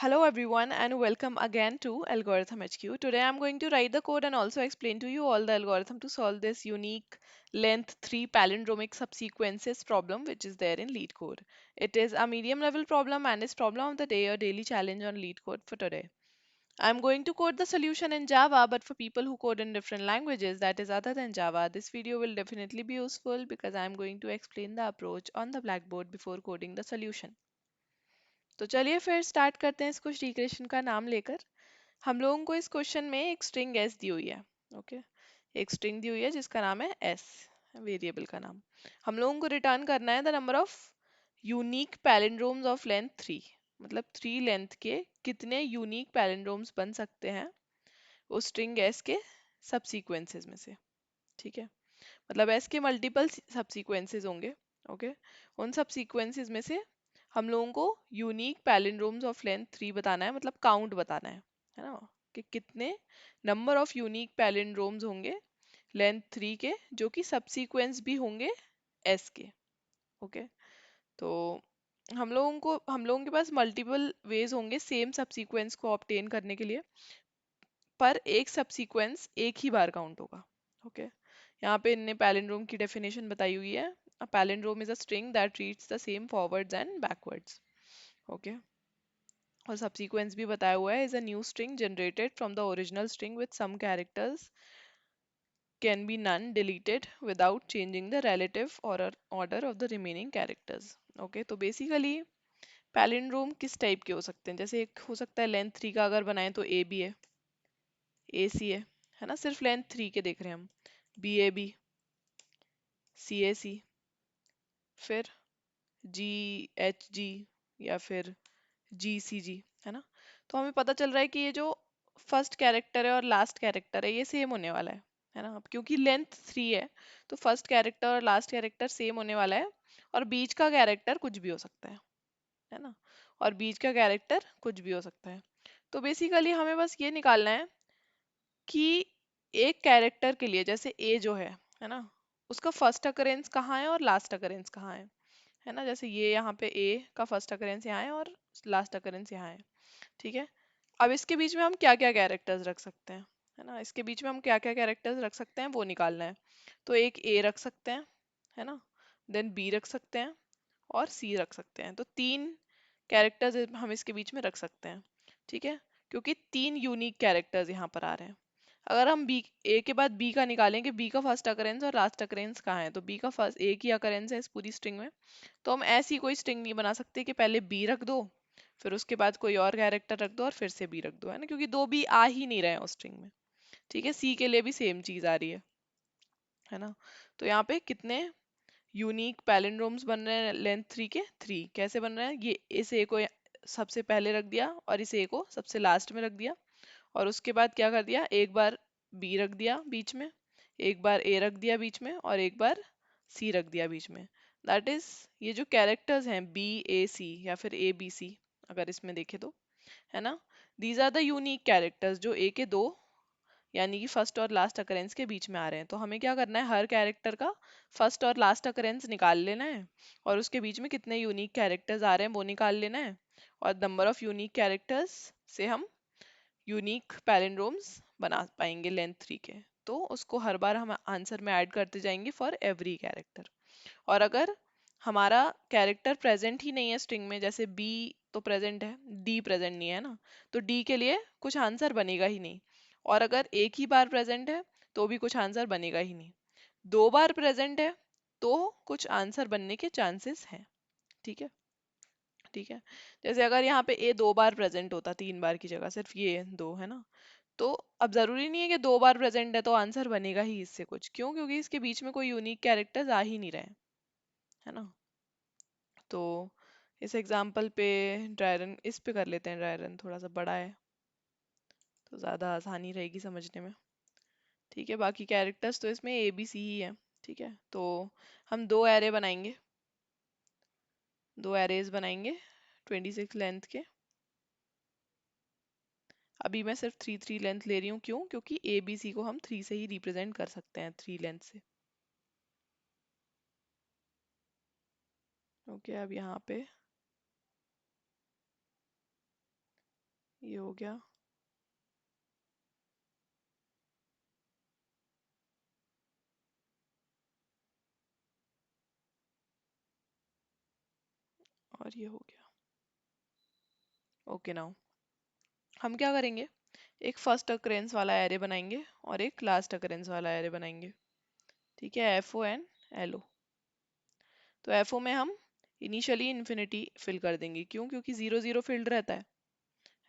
Hello everyone and welcome again to Algorithm HQ. Today I'm going to write the code and also explain to you all the algorithm to solve this unique length 3 palindromic subsequences problem which is there in LeetCode. It is a medium level problem and is problem of the day or daily challenge on LeetCode for today. I'm going to code the solution in Java, but for people who code in different languages that is other than Java, this video will definitely be useful because I'm going to explain the approach on the blackboard before coding the solution. तो चलिए फिर start करते हैं इसको श्री कृष्ण का नाम लेकर। हम लोगों को इस क्वेश्चन में एक स्ट्रिंग एस दी हुई है। ओके, एक स्ट्रिंग दी हुई है जिसका नाम है एस, वेरिएबल का नाम। हम लोगों को रिटर्न करना है the number of unique palindromes of length 3, मतलब 3 लेंथ के कितने यूनिक पैलिंड्रोम्स बन सकते हैं उस स्ट्रिंग एस के सबसीक्वेंसेस में से। ठीक है, मतलब एस के मल्टीपल सबसीक्वेंसेस होंगे। ओके, उन सबसीक्वेंसेस में से हम लोगों को यूनिक पैलिंड्रोम्स ऑफ लेंथ 3 बताना है, मतलब काउंट बताना है ना, कि कितने नंबर ऑफ यूनिक पैलिंड्रोम्स होंगे लेंथ 3 के जो कि सबसीक्वेंस भी होंगे एस के। ओके, तो हम लोगों के पास मल्टीपल वेज होंगे सेम सबसीक्वेंस को ऑब्टेन करने के लिए, पर एक सबसीक्वेंस एक ही बार काउंट होगा। ओके, यहाँ पे इनने पैलिंड्रोम की डेफिनेशन बताई हुई है। A palindrome is a string that reads the same forwards and backwards. Okay, और subsequence भी बताया हुआ है, is a new string generated from the original string with some characters can be none deleted without changing the relative or order of the remaining characters. Okay, तो basically palindrome किस type के हो सकते हैं, जैसे एक हो सकता है लेंथ 3 का अगर बनाए तो ए बी ए सी है ना, सिर्फ लेंथ 3 के देख रहे हैं हम, बी ए बी, सी ए सी, फिर जी एच जी, या फिर जी सी जी, है ना। तो हमें पता चल रहा है कि ये जो फर्स्ट कैरेक्टर है और लास्ट कैरेक्टर है ये सेम होने वाला है ना। अब क्योंकि लेंथ 3 है तो फर्स्ट कैरेक्टर और लास्ट कैरेक्टर सेम होने वाला है, और बीच का कैरेक्टर कुछ भी हो सकता है ना, और बीच का कैरेक्टर कुछ भी हो सकता है। तो बेसिकली हमें बस ये निकालना है कि एक कैरेक्टर के लिए, जैसे ए जो है ना, उसका फर्स्ट अकरेंस कहाँ है और लास्ट अकरेंस कहाँ है ना। जैसे ये यहाँ पे ए का फर्स्ट अकरेंस यहाँ है और लास्ट अकरेंस यहाँ है। ठीक है, अब इसके बीच में हम क्या क्या कैरेक्टर्स रख सकते हैं, है ना, इसके बीच में हम क्या क्या कैरेक्टर्स रख सकते हैं वो निकालना है। तो एक ए रख सकते हैं, है ना, देन बी रख सकते हैं और सी रख सकते हैं। तो 3 कैरेक्टर्स हम इसके बीच में रख सकते हैं। ठीक है, क्योंकि 3 यूनिक कैरेक्टर्स यहाँ पर आ रहे हैं। अगर हम बी ए के बाद बी का निकालें कि बी का फर्स्ट अकरेंस और लास्ट अकरेंस कहाँ है, तो बी का फर्स्ट एक ही अकरेंस है इस पूरी स्ट्रिंग में। तो हम ऐसी कोई स्ट्रिंग नहीं बना सकते कि पहले बी रख दो फिर उसके बाद कोई और कैरेक्टर रख दो और फिर से बी रख दो, है ना, क्योंकि दो बी आ ही नहीं रहे हैं उस स्ट्रिंग में। ठीक है, सी के लिए भी सेम चीज आ रही है ना। तो यहाँ पे कितने यूनिक पैलिंड्रोम्स बन रहे हैं लेंथ 3 के, 3 कैसे बन रहे हैं, ये इस ए को सबसे पहले रख दिया और इस ए को सबसे लास्ट में रख दिया, और उसके बाद क्या कर दिया, एक बार बी रख दिया बीच में, एक बार ए रख दिया बीच में और एक बार सी रख दिया बीच में। दैट इज ये जो कैरेक्टर्स हैं बी ए सी या फिर ए बी सी, अगर इसमें देखे तो, है ना, these are the unique characters जो ए के दो यानी कि फर्स्ट और लास्ट अकरेंस के बीच में आ रहे हैं। तो हमें क्या करना है, हर कैरेक्टर का फर्स्ट और लास्ट अकरेंस निकाल लेना है और उसके बीच में कितने यूनिक कैरेक्टर्स आ रहे हैं वो निकाल लेना है, और नंबर ऑफ यूनिक कैरेक्टर्स से हम यूनिक पैलिंड्रोम्स बना पाएंगे लेंथ 3 के। तो उसको हर बार हम आंसर में ऐड करते जाएंगे फॉर एवरी कैरेक्टर। और अगर हमारा कैरेक्टर प्रेजेंट ही नहीं है स्ट्रिंग में, जैसे बी तो प्रेजेंट है डी प्रेजेंट नहीं है ना, तो डी के लिए कुछ आंसर बनेगा ही नहीं। और अगर एक ही बार प्रेजेंट है तो भी कुछ आंसर बनेगा ही नहीं। दो बार प्रेजेंट है तो कुछ आंसर बनने के चांसेस हैं। ठीक है, ठीक है, जैसे अगर यहाँ पे ए दो बार प्रेजेंट होता 3 बार की जगह सिर्फ ये दो, है ना, तो अब जरूरी नहीं है कि दो बार प्रेजेंट है तो आंसर बनेगा ही इससे कुछ, क्यों, क्योंकि इसके बीच में कोई यूनिक कैरेक्टर्स आ ही नहीं रहे, है ना। तो इस एग्जाम्पल पे ड्राई रन इस पे कर लेते हैं, ड्राई रन थोड़ा सा बड़ा है तो ज़्यादा आसानी रहेगी समझने में। ठीक है, बाकी कैरेक्टर्स तो इसमें ए बी सी ही है। ठीक है, तो हम दो एरे बनाएंगे, दो एरेज बनाएंगे 26 लेंथ के। अभी मैं सिर्फ 3 लेंथ ले रही हूँ, क्यों, क्योंकि ए बी सी को हम 3 से ही रिप्रेजेंट कर सकते हैं, 3 लेंथ से। ओके, अब यहाँ पे ये हो गया। और ये हो गया। ओके, नाउ हम क्या करेंगे, एक फर्स्ट अकरेंस वाला एरे बनाएंगे और एक लास्ट अकरेंस वाला एरे बनाएंगे। ठीक है, F O and L O. तो एफ ओ में हम इनिशियली इन्फिनिटी फिल कर देंगे। क्यों? क्योंकि जीरो जीरो फील्ड रहता है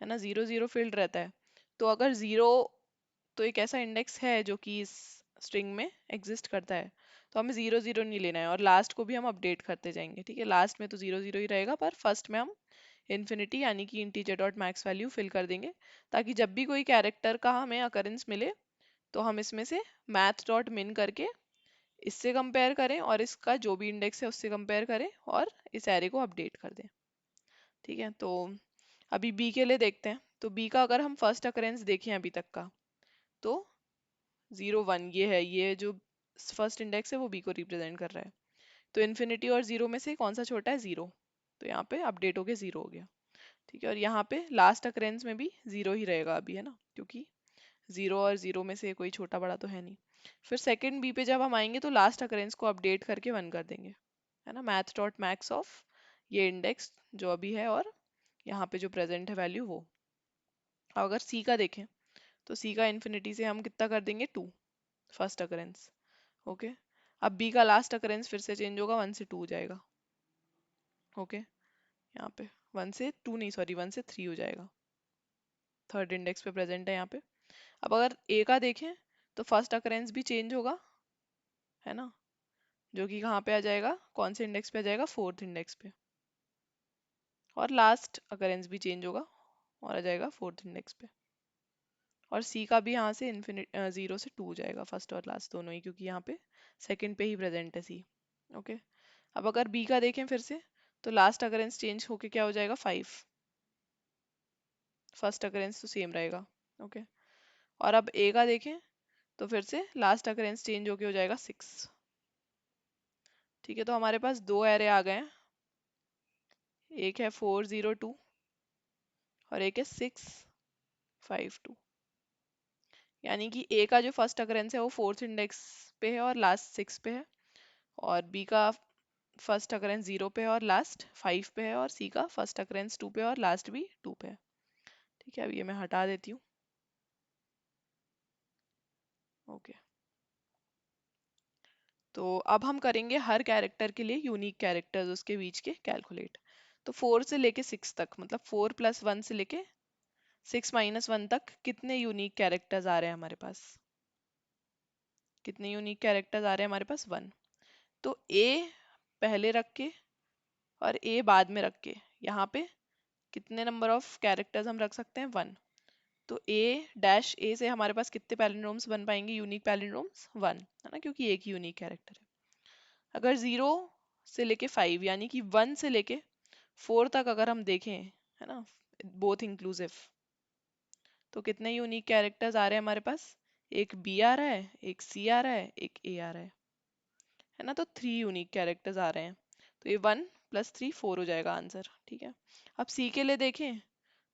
ना, जीरो जीरो फील्ड रहता है। तो अगर जीरो, तो एक ऐसा इंडेक्स है जो कि इस स्ट्रिंग में एग्जिस्ट करता है, तो हमें जीरो जीरो नहीं लेना है। और लास्ट को भी हम अपडेट करते जाएंगे। ठीक है, लास्ट में तो जीरो जीरो ही रहेगा, पर फर्स्ट में हम इन्फिनिटी यानी कि integer dot max value fill कर देंगे, ताकि जब भी कोई कैरेक्टर का हमें अकरेंस मिले तो हम इसमें से मैथ डॉट मिन करके इससे कंपेयर करें और इसका जो भी इंडेक्स है उससे कंपेयर करें और इस एरे को अपडेट कर दें। ठीक है, तो अभी बी के लिए देखते हैं। तो बी का अगर हम फर्स्ट अकरेंस देखें अभी तक का, तो 0 1 ये है, ये जो फर्स्ट इंडेक्स है वो बी को रिप्रेजेंट कर रहा है। तो इन्फिनिटी और जीरो में से कौन सा छोटा है? जीरो। तो यहाँ पे अपडेट हो गया, जीरो हो गया। ठीक है, और यहाँ पे लास्ट अकरेंस में भी जीरो ही रहेगा अभी, है ना, क्योंकि जीरो और जीरो में से कोई छोटा बड़ा तो है नहीं। फिर सेकंड बी पे जब हम आएंगे तो लास्ट अकरेंस को अपडेट करके वन कर देंगे, है ना, मैथ डॉट मैक्स ऑफ ये इंडेक्स जो अभी है और यहाँ पे जो प्रेजेंट है वैल्यू वो। अब अगर सी का देखें, तो सी का इन्फिनिटी से हम कितना कर देंगे? 2, फर्स्ट अकरेंस। ओके, अब बी का लास्ट अकरेंस फिर से चेंज होगा, 1 से 2 हो जाएगा। ओके, यहाँ पे 1 से 2 नहीं, सॉरी 1 से 3 हो जाएगा, थर्ड इंडेक्स पे प्रेजेंट है यहाँ पे। अब अगर ए का देखें, तो फर्स्ट अकरेंस भी चेंज होगा, है ना, जो कि कहाँ पे आ जाएगा, कौन से इंडेक्स पे आ जाएगा? फोर्थ इंडेक्स पे। और लास्ट अकरेंस भी चेंज होगा और आ जाएगा फोर्थ इंडेक्स पे। और सी का भी यहाँ से इन्फिनिट 0 से 2 हो जाएगा, फर्स्ट और लास्ट दोनों ही, क्योंकि यहाँ पे सेकंड पे ही प्रेजेंट है सी। ओके, अब अगर बी का देखें फिर से, तो लास्ट अकरेंस चेंज होके क्या हो जाएगा? 5, फर्स्ट अकरेंस तो सेम रहेगा। ओके, और अब ए का देखें, तो फिर से लास्ट अकरेंस चेंज होके हो जाएगा 6। ठीक है, तो हमारे पास दो एरे आ गए हैं, एक है 4 0 2 और एक है 6 5 2। यानी कि ए का जो फर्स्ट अकरेंस है वो फोर्थ इंडेक्स पे है और लास्ट 6 पे है, और बी का फर्स्ट अकरेंस 0 पे है और लास्ट 5 पे है, और सी का फर्स्ट अकरेंस 2 पे है और लास्ट भी 2 पे है। ठीक है, अब ये मैं हटा देती हूँ। ओके, तो अब हम करेंगे हर कैरेक्टर के लिए यूनिक कैरेक्टर्स उसके बीच के कैलकुलेट। तो 4 से लेके 6 तक, मतलब 4 + 1 से लेके 6 - 1 तक कितने यूनिक कैरेक्टर्स आ रहे हैं हमारे पास? कितने यूनिक कैरेक्टर्स आ रहे हैं हमारे पास? 1। तो ए पहले रख के और ए बाद में रख के यहाँ पे कितने नंबर ऑफ कैरेक्टर्स हम रख सकते हैं? 1। तो ए डैश ए से हमारे पास कितने पैलिंड्रोम्स बन पाएंगे, यूनिक पैलिंड्रोम्स? 1, है ना, क्योंकि एक ही यूनिक कैरेक्टर है। अगर 0 से लेके 5 यानी कि 1 से लेके 4 तक अगर हम देखें, है ना, बोथ इंक्लूसिव, तो कितने यूनिक कैरेक्टर्स आ रहे हैं हमारे पास? एक बी आ रहा है, एक सी आ रहा है, एक ए आ रहा है ना, तो 3 यूनिक कैरेक्टर्स आ रहे हैं। तो ये 1 + 3 4 हो जाएगा आंसर। ठीक है, अब सी के लिए देखें,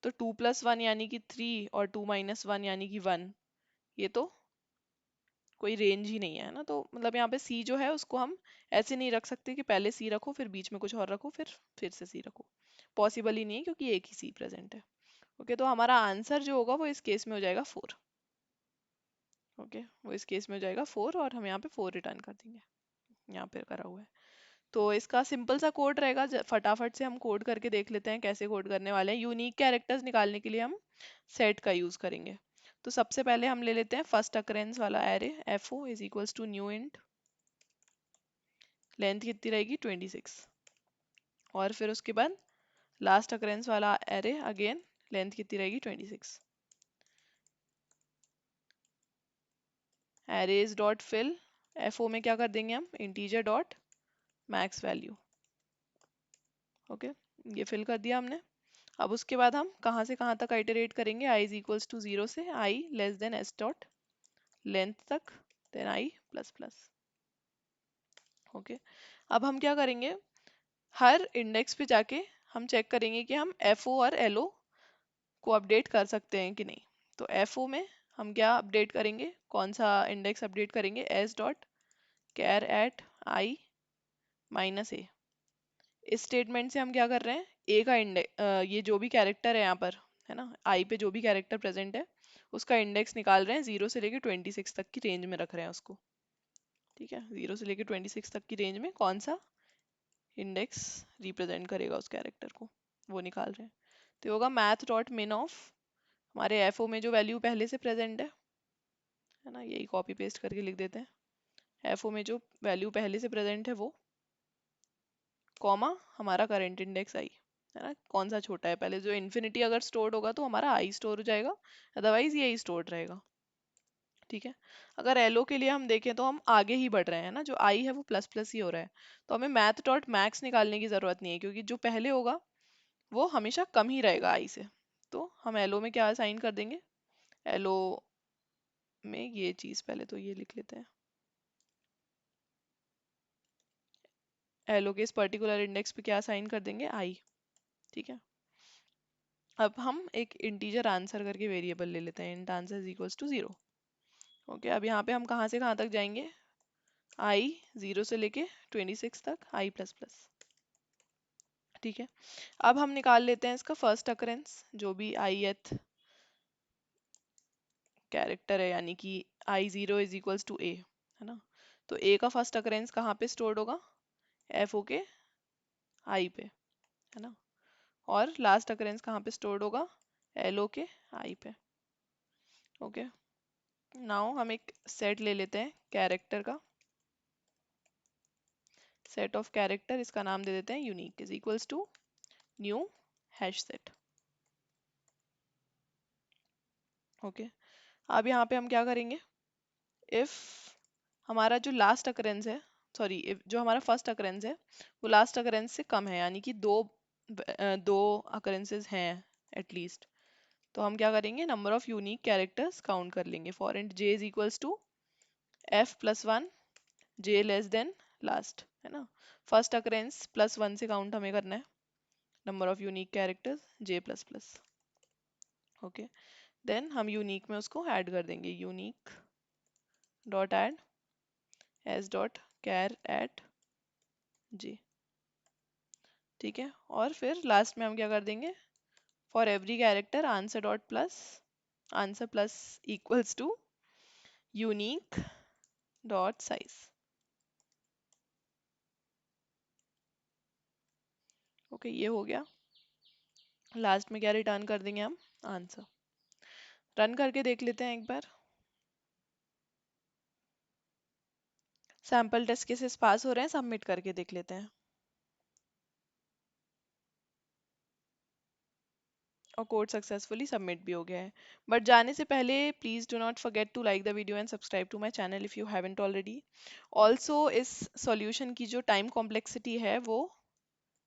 तो 2 + 1 यानी कि 3 और 2 - 1 यानी कि 1। ये तो कोई रेंज ही नहीं है ना, तो मतलब यहाँ पे सी जो है उसको हम ऐसे नहीं रख सकते कि पहले सी रखो फिर बीच में कुछ और रखो फिर से सी रखो। पॉसिबल ही नहीं है, क्योंकि एक ही सी प्रेजेंट है। ओके, तो हमारा आंसर जो होगा वो इस केस में हो जाएगा 4। ओके, वो इस केस में हो जाएगा 4 और हम यहाँ पे 4 रिटर्न कर देंगे, यहाँ पे करा हुआ है। तो इसका सिंपल सा कोड रहेगा, फटाफट से हम कोड करके देख लेते हैं कैसे कोड करने वाले हैं। यूनिक कैरेक्टर्स निकालने के लिए हम सेट का यूज करेंगे। तो सबसे पहले हम ले लेते हैं फर्स्ट अकरेंस वाला array, F O is equals to new int, length कितनी रहेगी? 26। और फिर उसके बाद लास्ट अकरेंस वाला एरे, अगेन लेंथ कितनी रहेगी? 26। Arrays dot fill, F O में क्या कर देंगे हम? Integer dot max value. Okay, ये फिल कर दिया हमने। अब उसके बाद हम कहाँ से कहाँ तक आइटरेट करेंगे? आई इज इक्वल्स टू 0 से I less than S dot length तक, then I plus plus. Okay, अब हम क्या करेंगे, हर इंडेक्स पे जाके हम चेक करेंगे कि हम एफ ओ और एल ओ को अपडेट कर सकते हैं कि नहीं। तो FO में हम क्या अपडेट करेंगे, कौन सा इंडेक्स अपडेट करेंगे, s dot char at I minus A. इस स्टेटमेंट से हम क्या कर रहे हैं, ए का इंडेक्स, ये जो भी कैरेक्टर है यहाँ पर, है ना, आई पे जो भी कैरेक्टर प्रेजेंट है उसका इंडेक्स निकाल रहे हैं, 0 से लेके 26 तक की रेंज में रख रहे हैं उसको। ठीक है, 0 से लेके 26 तक की रेंज में कौन सा इंडेक्स रिप्रेजेंट करेगा उस कैरेक्टर को, वो निकाल रहे हैं। तो ये होगा मैथ डॉट मिन ऑफ, हमारे एफओ में जो वैल्यू पहले से प्रेजेंट है ना, यही कॉपी पेस्ट करके लिख देते हैं। एफओ में जो वैल्यू पहले से प्रेजेंट है वो, कॉमा हमारा करंट इंडेक्स आई, है ना, कौन सा छोटा है पहले, जो इन्फिनिटी अगर स्टोर्ड होगा तो हमारा आई स्टोर हो जाएगा, अदरवाइज यही स्टोर्ड रहेगा। ठीक है, अगर एलओ के लिए हम देखें तो हम आगे ही बढ़ रहे हैं ना, जो आई है वो प्लस प्लस ही हो रहा है, तो हमें मैथ डॉट मैक्स निकालने की जरूरत नहीं है, क्योंकि जो पहले होगा वो हमेशा कम ही रहेगा आई से। तो हम एलओ में क्या असाइन कर देंगे, एलओ में ये चीज पहले तो ये लिख लेते हैं, एलओ के इस पर्टिकुलर इंडेक्स पे क्या असाइन कर देंगे, आई। ठीक है, अब हम एक इंटीजर आंसर करके वेरिएबल ले लेते हैं, int answer is equals to 0। Okay, अब यहाँ पे हम कहाँ से कहाँ तक जाएंगे, आई 0 से लेके 26 तक, आई प्लस प्लस। ठीक है, अब हम निकाल लेते हैं इसका फर्स्ट अकरेंस, जो भी आई एथ कैरेक्टर है, यानी कि I0 इज इक्वल्स टू ए, है ना। तो ए का फर्स्ट अकरेंस कहाँ पे स्टोर्ड होगा, एफ ओ के आई पे, है ना। और लास्ट अकरेंस कहाँ पे स्टोर्ड होगा, एल ओ के आई पे। ओके, नाउ हम एक सेट ले लेते हैं कैरेक्टर का, सेट ऑफ कैरेक्टर, इसका नाम दे देते हैं unique, is equals to new hash set. Okay, अब यहाँ पे हम क्या करेंगे, इफ हमारा जो लास्ट अकरेंस है, सॉरी, इफ जो हमारा फर्स्ट अकरेंस है वो लास्ट अकरेंस से कम है, यानी कि दो अकरेंसेस हैं एटलीस्ट, तो हम क्या करेंगे, number of unique characters count कर लेंगे, for int J is equals to F plus one, J less than last, है ना। फर्स्ट अकरेंस प्लस वन से काउंट हमें करना है, number of unique characters J plus plus. Okay, then हम unique में उसको ऐड कर देंगे, unique dot add S dot char at J. ठीक है, और फिर लास्ट में हम क्या कर देंगे, for every character answer dot plus, answer plus equals to unique dot size. Okay, ये हो गया, लास्ट में क्या रिटर्न कर देंगे हम, आंसर। रन करके देख लेते हैं एक बार, सैम्पल टेस्ट केसेस पास हो रहे हैं, सबमिट करके देख लेते हैं, और कोड सक्सेसफुली सबमिट भी हो गया है। बट जाने से पहले please do not forget to like the video and subscribe to my channel if you haven't already. Also इस सॉल्यूशन की जो टाइम कॉम्प्लेक्सिटी है वो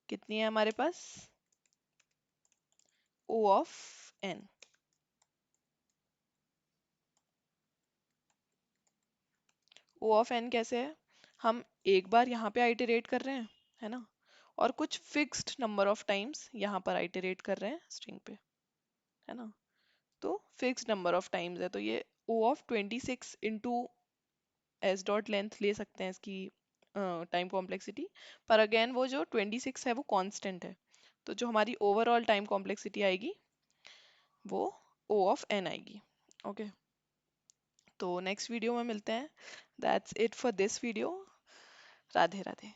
कितनी है हमारे पास, O of n। O of n कैसे है, हम एक बार यहाँ पे आइटरेट कर रहे हैं, है ना, और कुछ फिक्स्ड नंबर ऑफ टाइम्स यहाँ पर आइटरेट कर रहे हैं स्ट्रिंग पे, है ना। तो फिक्स्ड नंबर ऑफ टाइम्स है, तो ये O of 26 into S dot length ले सकते हैं इसकी टाइम कॉम्प्लेक्सिटी, पर अगेन वो जो 26 है वो कांस्टेंट है, तो जो हमारी ओवरऑल टाइम कॉम्प्लेक्सिटी आएगी वो O ऑफ n आएगी। ओके, तो नेक्स्ट वीडियो में मिलते हैं, that's it for this video, Radhe Radhe.